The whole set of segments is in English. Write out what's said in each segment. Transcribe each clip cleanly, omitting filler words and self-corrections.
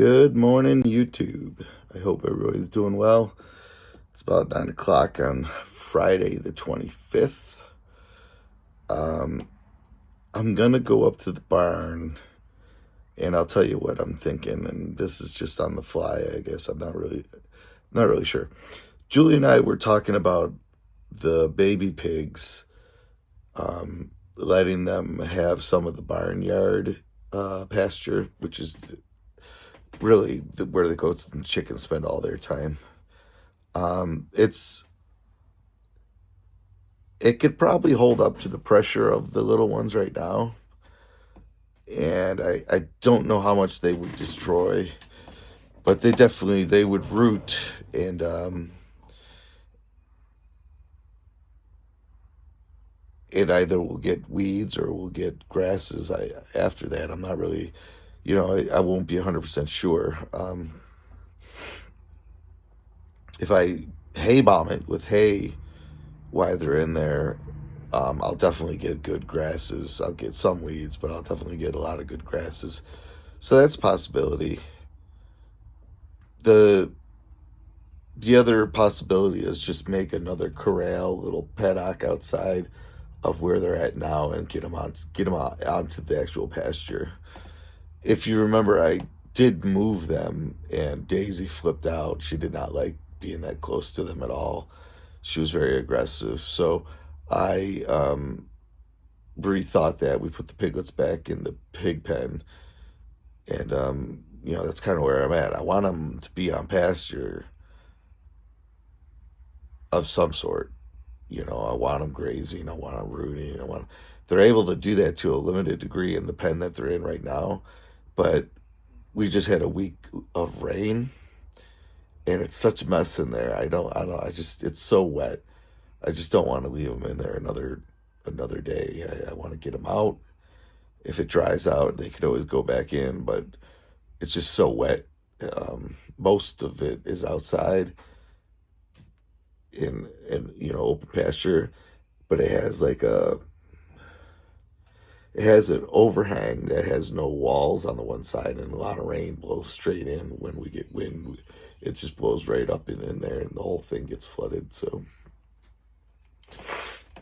Good morning, YouTube. I hope everybody's doing well. It's about 9 o'clock on Friday the 25th. I'm going to go up to the barn and I'll tell you what I'm thinking. And this is just on the fly, I guess. I'm not really sure. Julie and I were talking about the baby pigs, letting them have some of the barnyard pasture, which is really where the goats and chickens spend all their time. It could probably hold up to the pressure of the little ones right now, and I don't know how much they would destroy, but they would root, and it either will get weeds or will get grasses. After that, I'm not really, I won't be 100% sure. If I hay bomb it with hay while they're in there, I'll definitely get good grasses. I'll get some weeds, but I'll definitely get a lot of good grasses. So that's a possibility. The other possibility is just make another corral, little paddock outside of where they're at now, and get them out onto the actual pasture. If you remember, I did move them, and Daisy flipped out. She did not like being that close to them at all. She was very aggressive. So I rethought that. We put the piglets back in the pig pen, and that's kind of where I'm at. I want them to be on pasture of some sort. I want them grazing. I want them rooting. They're able to do that to a limited degree in the pen that they're in right now, but we just had a week of rain, and it's such a mess in there. It's so wet. I just don't want to leave them in there another day. I want to get them out. If it dries out, they could always go back in, but it's just so wet. Most of it is outside in open pasture, but it has an overhang that has no walls on the one side, and a lot of rain blows straight in. When we get wind, it just blows right up in there, and the whole thing gets flooded. So,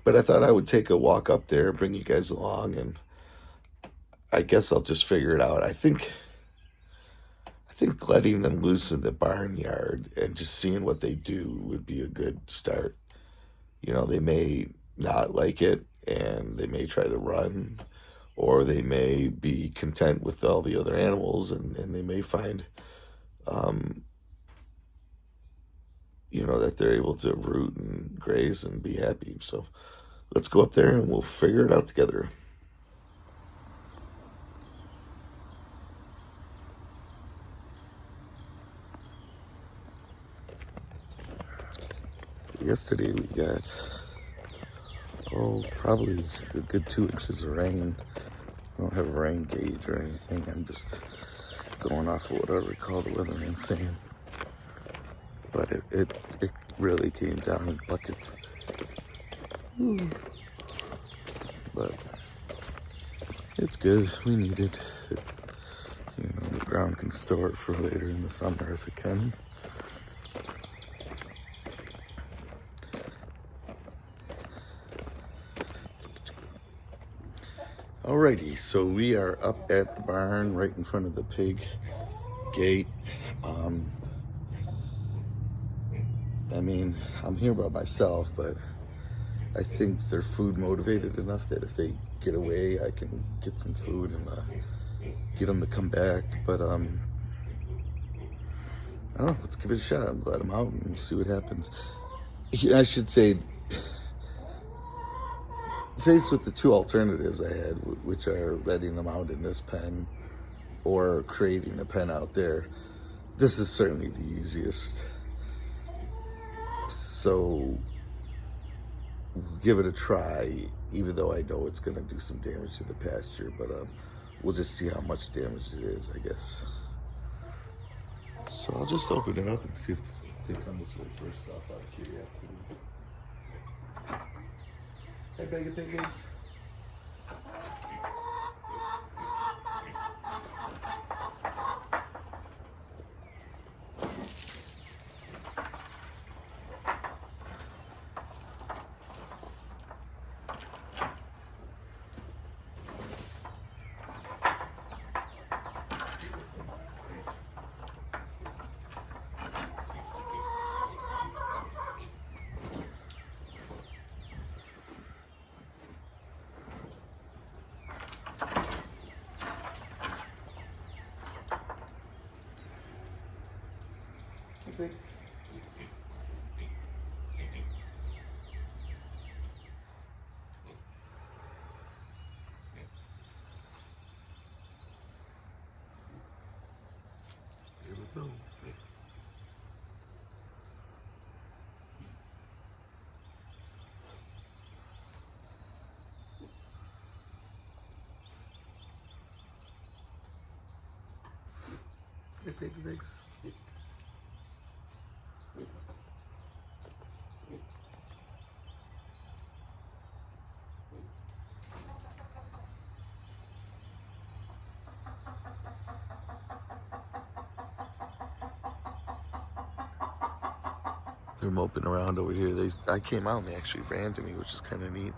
but I thought I would take a walk up there and bring you guys along, and I guess I'll just figure it out. I think letting them loose in the barnyard and just seeing what they do would be a good start. They may not like it, and they may try to run, or they may be content with all the other animals, and they may find, that they're able to root and graze and be happy. So let's go up there and we'll figure it out together. Yesterday we got, probably a good 2 inches of rain. I don't have a rain gauge or anything. I'm just going off of what I recall the weatherman saying. But it really came down in buckets. But it's good. We need it. The ground can store it for later in the summer if it can. Alrighty, so we are up at the barn right in front of the pig gate. I'm here by myself, but I think they're food motivated enough that if they get away, I can get some food and get them to come back. But I don't know, let's give it a shot and let them out and we'll see what happens. I should say, faced with the two alternatives I had, which are letting them out in this pen or creating a pen out there, this is certainly the easiest. So we'll give it a try, even though I know it's going to do some damage to the pasture, but we'll just see how much damage it is, I guess. So I'll just open it up and see if they come this way first off, out of curiosity. Hey, bag of piggies. pigs? Here we go. Hey, pigs. They're moping around over here. I came out and they actually ran to me, which is kind of neat.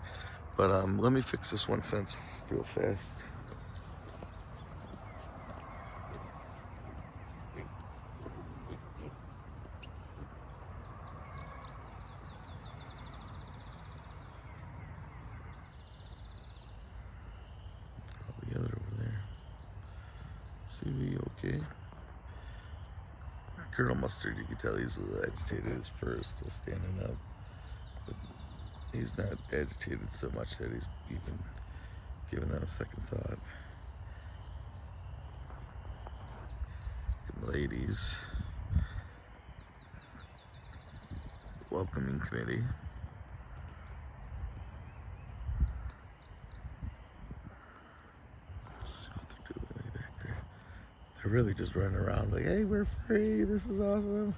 But let me fix this one fence real fast. All the other over there. CV, okay. Colonel Mustard, you can tell he's a little agitated. His fur is still standing up. But he's not agitated so much that he's even giving that a second thought. Ladies, welcoming committee. Let's see what they're doing way back there. They're really just running around like, hey, we're free, this is awesome.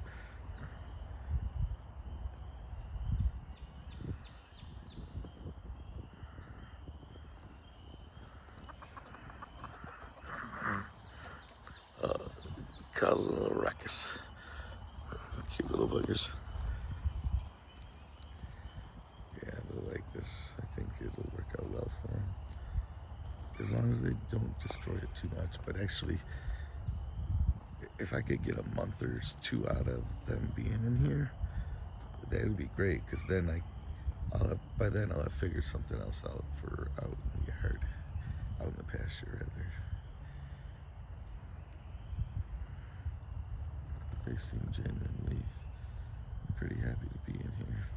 Causing a little ruckus. Cute little buggers. Yeah, they'll like this. I think it'll work out well for them. As long as they don't destroy it too much. But actually, if I could get a month or two out of them being in here, that would be great. Because then by then I'll have figured something else out for out in the yard, out in the pasture rather. They seem genuinely pretty happy to be in here.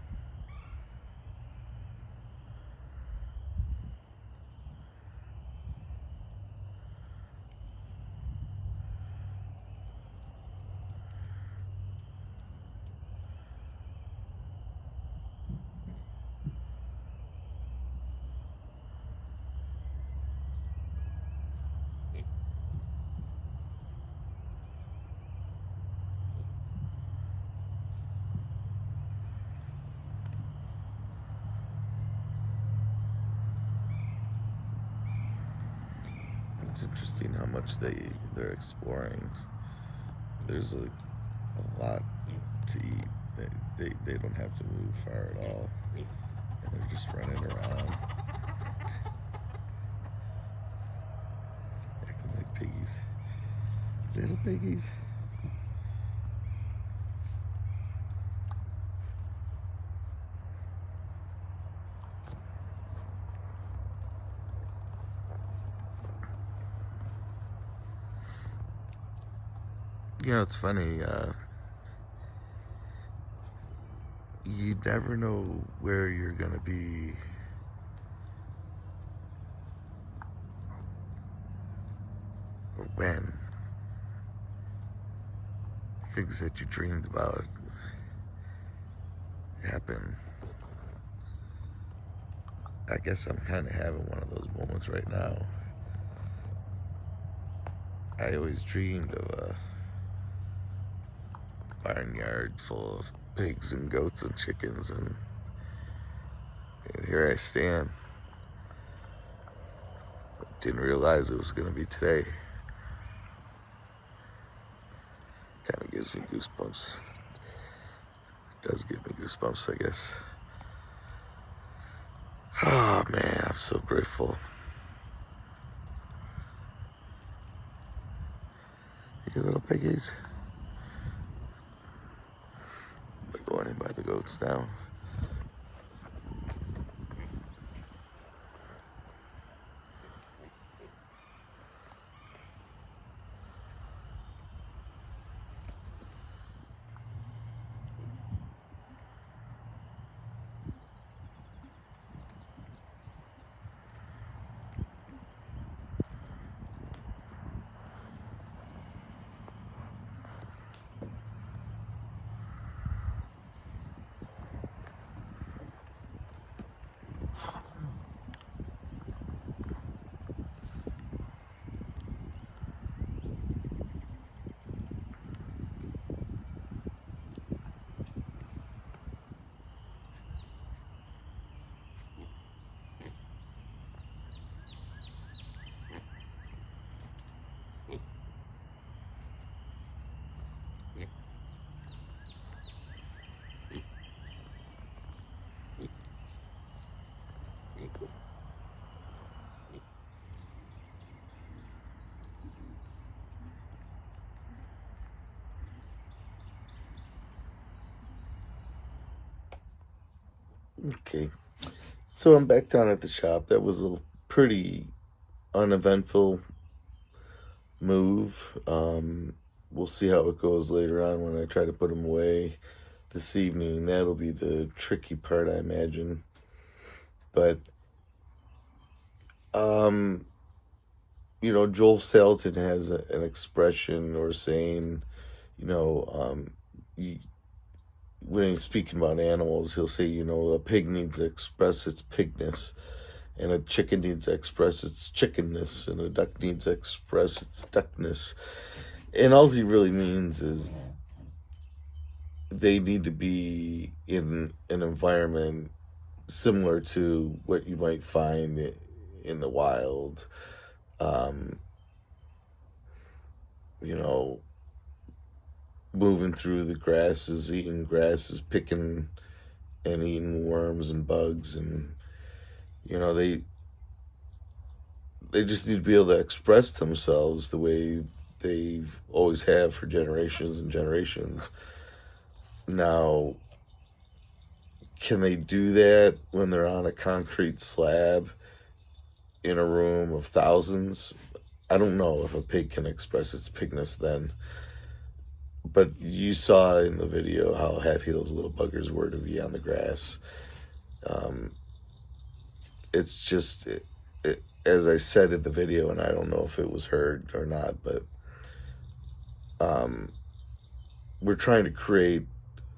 It's interesting how much they're exploring. There's a lot to eat. They don't have to move far at all, and they're just running around, acting like piggies, little piggies. You know, it's funny. You never know where you're gonna be or when. Things that you dreamed about happen. I guess I'm kind of having one of those moments right now. I always dreamed of a barnyard full of pigs and goats and chickens, and here I stand. Didn't realize it was going to be today. Kind of gives me goosebumps. It does give me goosebumps, I guess. Oh man, I'm so grateful. You little piggies. We're going in by the goats now. Okay. So I'm back down at the shop. That was a pretty uneventful move. We'll see how it goes later on when I try to put them away this evening. That'll be the tricky part, I imagine. But, um, Joel Salatin has an expression or saying, you know, you, when he's speaking about animals, he'll say, a pig needs to express its pigness, and a chicken needs to express its chickenness, and a duck needs to express its duckness. And all he really means is they need to be in an environment similar to what you might find in the wild. Um, you know, moving through the grasses, eating grasses, picking and eating worms and bugs, and you know they just need to be able to express themselves the way they've always have for generations and generations. Now, can they do that when they're on a concrete slab in a room of thousands? I don't know if a pig can express its pigness then. But you saw in the video how happy those little buggers were to be on the grass. Um, it's just, as I said in the video, and I don't know if it was heard or not, but um, we're trying to create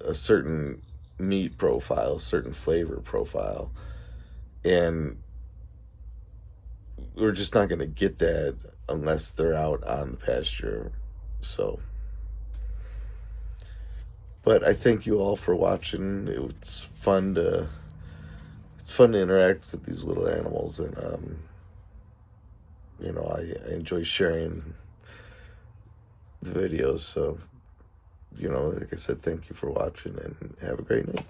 a certain meat profile, a certain flavor profile, and we're just not going to get that unless they're out on the pasture. So, but I thank you all for watching. It's fun to interact with these little animals, and I enjoy sharing the videos. So, like I said, thank you for watching, and have a great night.